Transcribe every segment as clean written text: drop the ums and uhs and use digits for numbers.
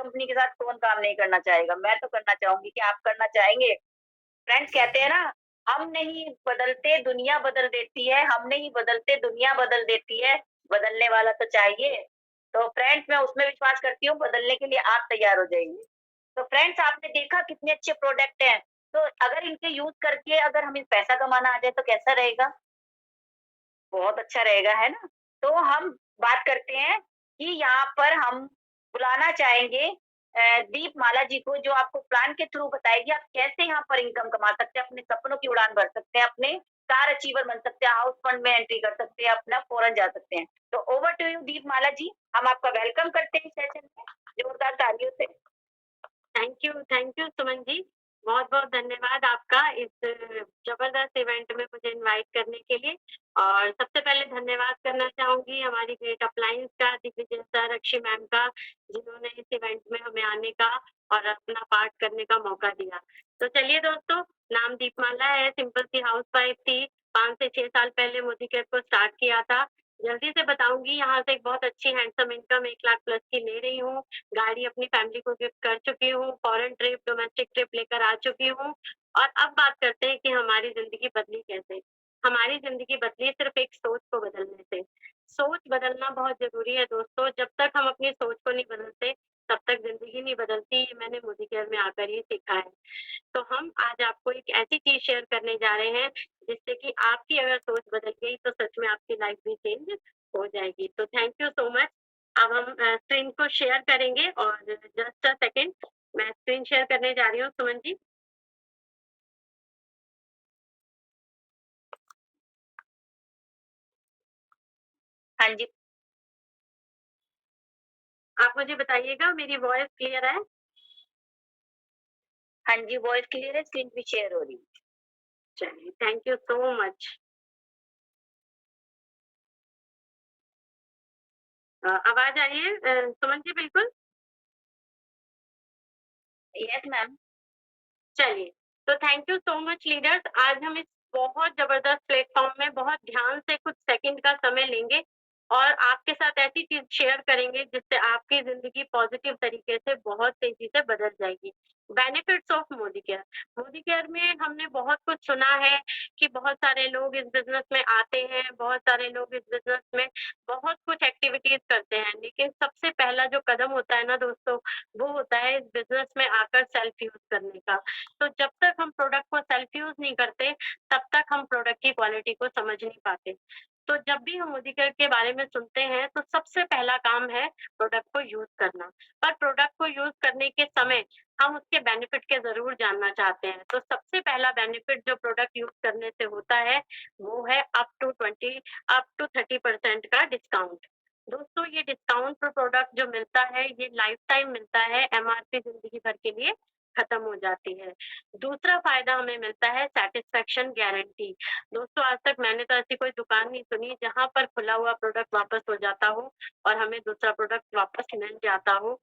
Company के साथ कौन काम नहीं करना चाहेगा? मैं तो करना चाहूँगी, क्या आप करना चाहेंगे? फ्रेंड्स कहते हैं ना, हम नहीं बदलते दुनिया बदल देती है, हम नहीं बदलते दुनिया बदल देती है, बदलने वाला तो चाहिए। तो फ्रेंड्स मैं उसमें विश्वास करती हूँ, बदलने के लिए आप तैयार हो जाइए। तो फ्रेंड्स आपने देखा कितने अच्छे प्रोडक्ट हैं, तो अगर इनके यूज़ करके अगर हमें पैसा कमाना आ जाए तो कैसा रहेगा? बहुत अच्छा रहेगा, है ना? तो हम बात करते हैं कि यहाँ पर हम बुलाना चाहेंगे दीपमाला जी को, जो आपको प्लान के थ्रू बताएगी आप कैसे यहाँ पर इनकम कमा सकते हैं, अपने सपनों की उड़ान भर सकते हैं, अपने कार अचीवर बन सकते हैं, हाउस फंड में एंट्री कर सकते हैं, अपना फॉरेन जा सकते हैं। तो ओवर टू यू दीपमाला जी, हम आपका वेलकम करते हैं इस सेशन में, जोरदार तालियों से। Thank you Suman ji. बहुत-बहुत धन्यवाद आपका इस ज़बरदस्त इवेंट में मुझे इनवाइट करने के लिए। और सबसे पहले धन्यवाद करना चाहूँगी हमारी ग्रेट अप्लायंस का, दिग्विजय सर, अक्षय मैम का, जिन्होंने इस इवेंट में हमें आने का और अपना पार्ट करने का मौका दिया। तो चलिए दोस्तों, नाम दीपमाला है, सिंपल सी हाउसवाइफ थी। 5 से 6 साल पहले मोदी केयर को स्टार्ट किया था। जल्दी से बताऊँगी, यहाँ से एक बहुत अच्छी हैंडसम इनकम 1 लाख प्लस की ले रही हूँ। गाड़ी अपनी फैमिली को गिफ्ट कर चुकी हूँ, फॉरेन ट्रिप, डोमेस्टिक ट्रिप लेकर आ चुकी हूँ। और अब बात करते हैं कि हमारी ज़िंदगी बदली कैसे? हमारी ज़िंदगी बदली सिर्फ़ एक सोच को बदलने से। सोच बदलना बहुत ज़रूरी है दोस्तों, जब तक हम अपनी सोच को नहीं बदलते, तब तक ज़िंदगी नहीं बदलती, ये मैंने मोदी केयर में आकर ही सीखा है। तो हम आज आपको एक ऐसी चीज़ शेयर करने जा रहे हैं, जिससे कि आपकी अगर सोच बदल गई, तो सच में आपकी लाइफ़ भी चेंज हो जाएगी। तो थैंक यू सो मच। अब हम स्क्रीन को शेयर करेंगे और जस्ट अ सेकंड, मैं स्क्रीन शेयर करने जा रही हूँ सुमन जी। हाँ जी, आप मुझे बताइएगा मेरी वॉइस क्लियर है? हाँ जी, वॉइस क्लियर है, स्क्रीन भी शेयर हो रही है। चलिए, थैंक यू सो मच। आवाज़ आ रही है सुमन जी बिल्कुल? Yes ma'am. चलिए, तो thank you so much leaders. आज हम इस बहुत ज़बरदस्त प्लेटफ़ॉर्म में बहुत ध्यान से कुछ सेकंड का समय लेंगे और आपके साथ ऐसी चीज़ शेयर करेंगे जिससे आपकी ज़िंदगी पॉज़िटिव तरीके से बहुत तेज़ी से बदल जाएगी। Benefits of Modi care. Modi care में हमने बहुत कुछ सुना है कि बहुत सारे लोग इस बिज़नेस में आते हैं, बहुत सारे लोग इस बिज़नेस में बहुत कुछ एक्टिविटीज़ करते हैं, लेकिन सबसे पहला जो कदम होता है ना दोस्तों, वो होता है इस बिज़नेस में आकर सेल्फ यूज़ करने का। तो जब तक हम प्रोडक्ट को सेल्फ यूज़ नहीं करते, तब तक हम प्रोडक्ट की क्वालिटी को समझ नहीं पाते। तो जब भी हम मोदी केयर के बारे में सुनते हैं, तो सबसे पहला काम है प्रोडक्ट को यूज़ करना। पर प्रोडक्ट को यूज़ करने के समय हम उसके बेनिफिट के ज़रूर जानना चाहते हैं। तो सबसे पहला बेनिफिट जो प्रोडक्ट यूज़ करने से होता है, वो है अप टू 30% का डिस्काउंट। दोस्तों ये डिस्काउंट पर प्रोडक्ट जो मिलता है, ये लाइफ टाइम मिलता है, एमआरपी ज़िंदगी भर के लिए खत्म हो जाती है। दूसरा फ़ायदा हमें मिलता है सैटिस्फैक्शन गारंटी। दोस्तों आज तक मैंने तो ऐसी कोई दुकान नहीं सुनी जहाँ पर खुला हुआ प्रोडक्ट वापस हो जाता हो और हमें दूसरा प्रोडक्ट वापस मिल जाता हो।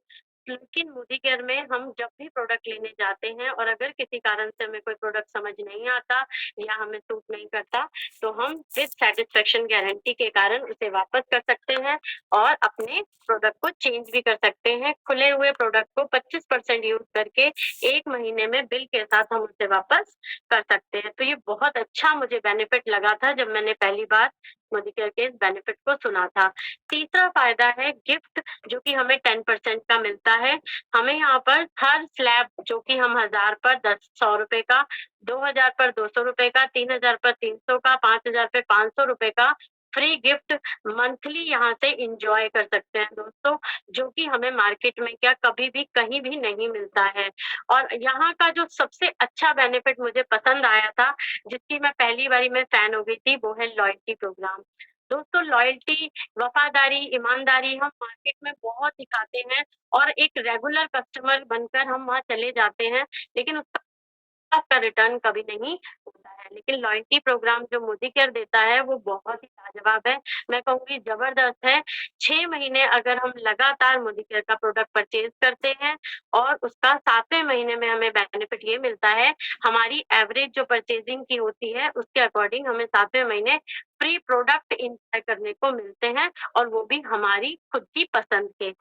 लेकिन मोदी केयर में हम जब भी प्रोडक्ट लेने जाते हैं और अगर किसी कारण से हमें कोई प्रोडक्ट समझ नहीं आता या हमें सूट नहीं करता, तो हम विद सैटिस्फैक्शन गारंटी के कारण उसे वापस कर सकते हैं और अपने प्रोडक्ट को चेंज भी कर सकते हैं। खुले हुए प्रोडक्ट को 25% यूज़ करके 1 महीने में बिल के साथ हम उसे वापस कर सकते हैं। तो ये बहुत अच्छा मुझे बेनिफिट लगा था जब मैंने पहली बार मोदी केयर के इस बेनिफिट को सुना था। तीसरा फ़ायदा है गिफ्ट, जो कि हमें 10% का मिलता है। हमें यहाँ पर हर स्लैब जो कि हम 1000 पर 100 रुपए का, 2000 पर 200 रुपए का, 3000 पर 300 का, 5000 पे 500 रुपए का फ्री गिफ्ट मंथली यहाँ से एन्जॉय कर सकते हैं दोस्तों, जो कि हमें मार्केट में क्या कभी भी कहीं भी नहीं मिलता है। और यहाँ का जो सबसे अच्छा बेनिफिट मुझे पसंद आया था, जिसकी मैं पहली बारी में फ़ैन हो गई थी, वो है लॉयल्टी प्रोग्राम। दोस्तों लॉयल्टी, वफ़ादारी, ईमानदारी हम मार्केट में बहुत दिखाते हैं और एक रेगुलर कस्टमर बनकर हम वहाँ चले जाते हैं, लेकिन उसका रिटर्न कभी नहीं होता है। लेकिन लॉयल्टी प्रोग्राम जो मोदी केयर देता है वो बहुत ही लाजवाब है। मैं कहूँगी ज़बरदस्त है। 6 महीने अगर हम लगातार मोदी केयर का प्रोडक्ट परचेज़ करते हैं और उसका 7वें महीने में हमें बेनिफिट ये मिलता है, हमारी एवरेज जो परचेज़िंग की होती है उसके अकॉर्डिंग हमें 7वें महीने फ्री प्रोडक्ट एन्जॉय करने को मिलते हैं और वो भी हमारी खुद की पसंद के।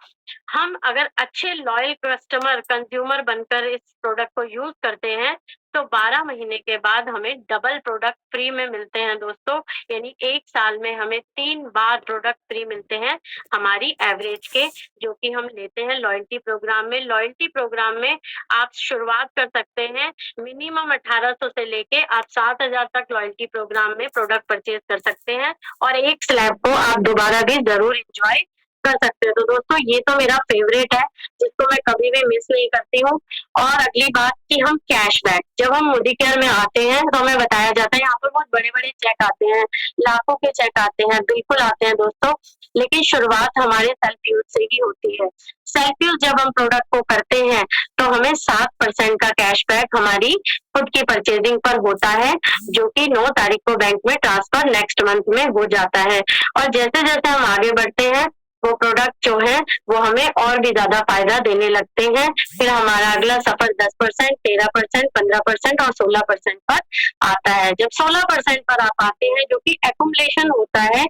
हम अगर अच्छे लॉयल कस्टमर कंज्यूमर बनकर इस प्रोडक्ट को यूज़ करते हैं, तो 12 महीने के बाद हमें डबल प्रोडक्ट फ्री में मिलते हैं दोस्तों। यानी 1 साल में हमें 3 बार प्रोडक्ट फ्री मिलते हैं हमारी एवरेज के, जो कि हम लेते हैं लॉयल्टी प्रोग्राम में। लॉयल्टी प्रोग्राम में आप शुरुआत कर सकते हैं मिनिमम 1800 से लेके आप 7000 तक लॉयल्टी प्रोग्राम में प्रोडक्ट परचेज़ कर सकते हैं और एक स्लैब को आप दोबारा भी ज़रूर एन्जॉय कर सकते हो। तो दोस्तों ये तो मेरा फ़ेवरेट है, जिसको मैं कभी भी मिस नहीं करती हूँ। और अगली बात कि हम कैशबैक, जब हम मोदी केयर में आते हैं तो हमें बताया जाता है यहाँ पर बहुत बड़े-बड़े चेक आते हैं, लाखों के चेक आते हैं, बिल्कुल आते हैं दोस्तों, लेकिन शुरुआत हमारे सेल्फ यूज़ से ही होती है। सेल्फ यूज़ जब हम प्रोडक्ट को करते हैं, तो हमें 7% का कैशबैक हमारी खुद की परचेज़िंग पर होता है, जो कि 9 तारीख को बैंक में ट्रांसफर नेक्स्ट मंथ में हो जाता है। और जैसे-जैसे हम आगे बढ़ते हैं, वो प्रोडक्ट जो है वो हमें और भी ज़्यादा फ़ायदा देने लगते हैं। फिर हमारा अगला सफ़र 10%, 13%, 15% और 16% पर आता है। जब 16% पर आप आते हैं, जो कि एक्युमुलेशन होता है,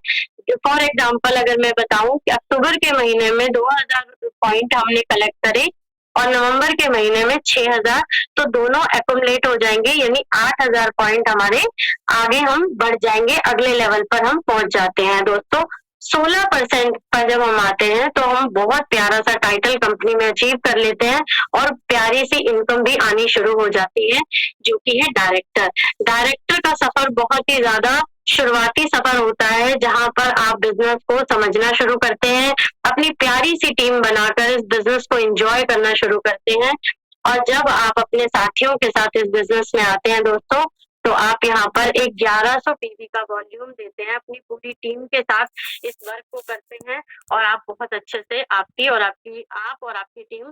फॉर एग्ज़ाम्पल अगर मैं बताऊँ कि अक्टूबर के महीने में 2000 पॉइंट हमने कलेक्ट करे और नवंबर के महीने में 6000, तो दोनों एक्युमुलेट हो जाएँगे, यानी 8000 पॉइंट हमारे आगे हम बढ़ जाएँगे, अगले लेवल पर हम पहुँच जाते हैं दोस्तों। 16% पर जब हम आते हैं, तो हम बहुत प्यारा-सा टाइटल कंपनी में अचीव कर लेते हैं और प्यारी-सी इनकम भी आनी शुरू हो जाती है, जो कि है डायरेक्टर। डायरेक्टर का सफ़र बहुत ही ज़्यादा शुरुआती सफ़र होता है, जहाँ पर आप बिज़नेस को समझना शुरू करते हैं, अपनी प्यारी-सी टीम बनाकर इस बिज़नेस को एन्जॉय करना शुरू करते हैं और जब आप अपने साथियों के साथ इस बिज़नेस में आते हैं दोस्तों, तो आप यहाँ पर एक 1100 पीवी का वॉल्यूम देते हैं, अपनी पूरी टीम के साथ इस वर्क को करते हैं और आप बहुत अच्छे से आप और आपकी टीम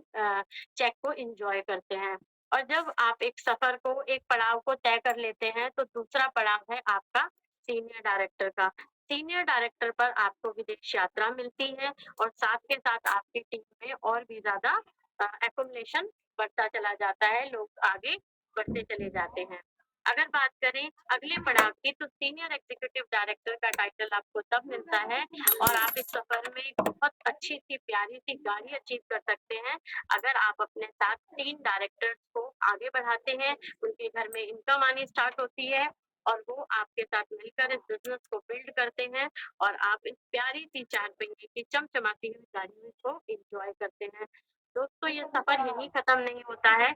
चेक को एन्जॉय करते हैं। और जब आप एक सफ़र को, एक पड़ाव को तय कर लेते हैं, तो दूसरा पड़ाव है आपका सीनियर डायरेक्टर का। सीनियर डायरेक्टर पर आपको विदेश यात्रा मिलती है और साथ के साथ आपकी टीम में और भी ज़्यादा एक्युमुलेशन बढ़ता चला जाता है, लोग आगे बढ़ते चले जाते हैं। अगर बात करें अगले पड़ाव की, तो सीनियर एग्जीक्यूटिव डायरेक्टर का टाइटल आपको तब मिलता है और आप इस सफ़र में एक बहुत अच्छी-सी, प्यारी-सी गाड़ी अचीव कर सकते हैं, अगर आप अपने साथ 3 डायरेक्टर्स को आगे बढ़ाते हैं, उनके घर में इनकम आनी स्टार्ट होती है और वो आपके साथ मिलकर इस बिज़नेस को बिल्ड करते हैं और आप इस प्यारी-सी 4 पहिए की चमचमाती हुई गाड़ी को एन्जॉय करते हैं। दोस्तों ये सफ़र यहीं खत्म नहीं होता है।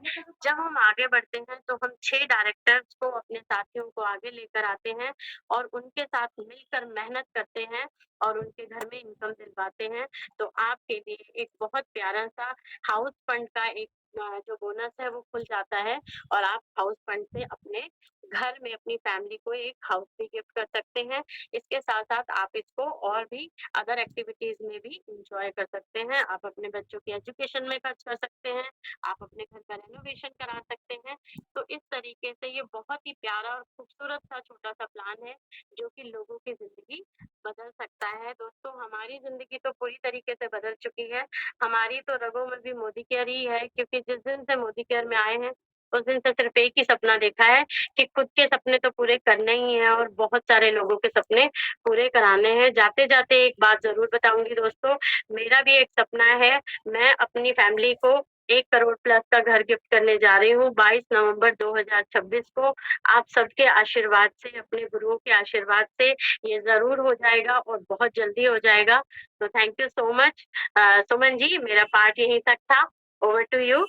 जब हम आगे बढ़ते हैं, तो हम 6 डायरेक्टर्स को, अपने साथियों को आगे लेकर आते हैं और उनके साथ मिलकर मेहनत करते हैं और उनके घर में इनकम दिलवाते हैं। तो आपके लिए एक बहुत प्यारा-सा हाउस फंड का एक जो बोनस है वो खुल जाता है और आप हाउस फंड से अपने घर में अपनी फैमिली को एक हाउस भी गिफ्ट कर सकते हैं। इसके साथ-साथ आप इसको और भी अदर एक्टिविटीज़ में भी एन्जॉय कर सकते हैं। आप अपने बच्चों की एजुकेशन में खर्च कर सकते हैं, आप अपने घर का रेनोवेशन करा सकते हैं। तो इस तरीके से ये बहुत ही प्यारा और खूबसूरत-सा छोटा-सा प्लान है, जो कि लोगों की ज़िंदगी बदल सकता है। दोस्तों हमारी ज़िंदगी तो पूरी तरीके से बदल चुकी है। हमारी तो रगों में भी मोदी केयर ही है, क्योंकि जिस दिन से मोदी केयर में आए हैं, उस दिन से सिर्फ़ एक ही सपना देखा है कि खुद के सपने तो पूरे करने ही हैं और बहुत सारे लोगों के सपने पूरे कराने हैं। जाते-जाते एक बात ज़रूर बताऊँगी दोस्तों, मेरा भी एक सपना है, मैं अपनी फैमिली को 1 करोड़ प्लस का घर गिफ्ट करने जा रही हूँ 22 नवंबर 2026 को। आप सबके आशीर्वाद से, अपने गुरुओं के आशीर्वाद से ये ज़रूर हो जाएगा और बहुत जल्दी हो जाएगा। तो thank you so much. Suman ji, मेरा पार्ट यहीं तक था। Over to you.